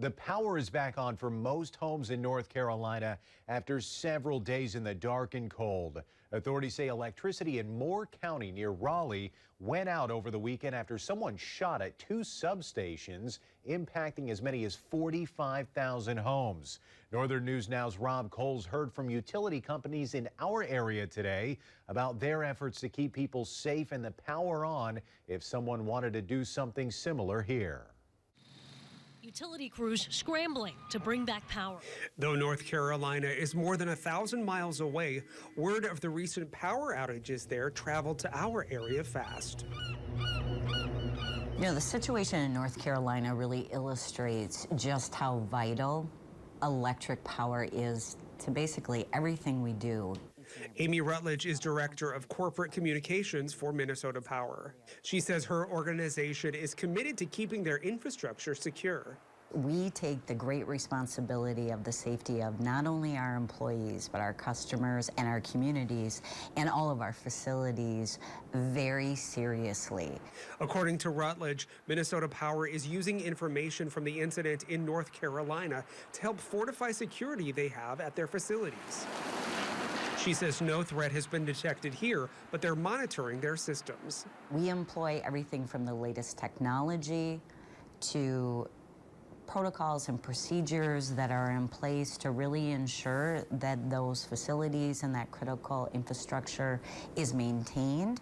The power is back on for most homes in North Carolina after several days in the dark and cold. Authorities say electricity in Moore County near Raleigh went out over the weekend after someone shot at two substations, impacting as many as 45,000 homes. Northern News Now's Rob Coles heard from utility companies in our area today about their efforts to keep people safe and the power on if someone wanted to do something similar here. Utility crews scrambling to bring back power. Though North Carolina is more than 1,000 miles away, word of the recent power outages there traveled to our area fast. You know, the situation in North Carolina really illustrates just how vital electric power is to basically everything we do. Amy Rutledge is Director of Corporate Communications for Minnesota Power. She says her organization is committed to keeping their infrastructure secure. We take the great responsibility of the safety of not only our employees, but our customers and our communities and all of our facilities very seriously. According to Rutledge, Minnesota Power is using information from the incident in North Carolina to help fortify security they have at their facilities. She says no threat has been detected here, but they're monitoring their systems. We employ everything from the latest technology to protocols and procedures that are in place to really ensure that those facilities and that critical infrastructure is maintained.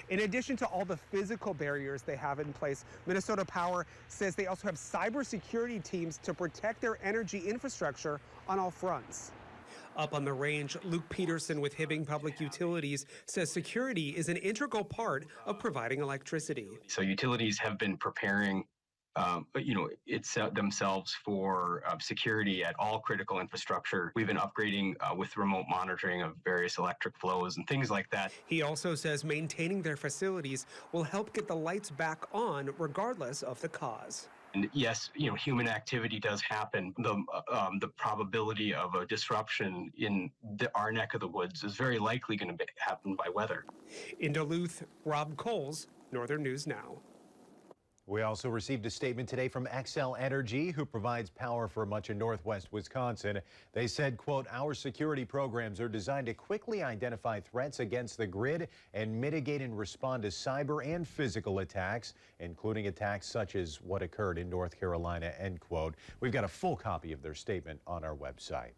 In addition to all the physical barriers they have in place, Minnesota Power says they also have cybersecurity teams to protect their energy infrastructure on all fronts. Up on the range, Luke Peterson with Hibbing Public Utilities says security is an integral part of providing electricity. So utilities have been preparing themselves for security at all critical infrastructure. We've been upgrading with remote monitoring of various electric flows and things like that. He also says maintaining their facilities will help get the lights back on regardless of the cause. And yes, human activity does happen. The probability of a disruption in our neck of the woods is very likely going to happen by weather. In Duluth, Rob Coles, Northern News Now. We also received a statement today from Xcel Energy, who provides power for much of northwest Wisconsin. They said, quote, "Our security programs are designed to quickly identify threats against the grid and mitigate and respond to cyber and physical attacks, including attacks such as what occurred in North Carolina," end quote. We've got a full copy of their statement on our website.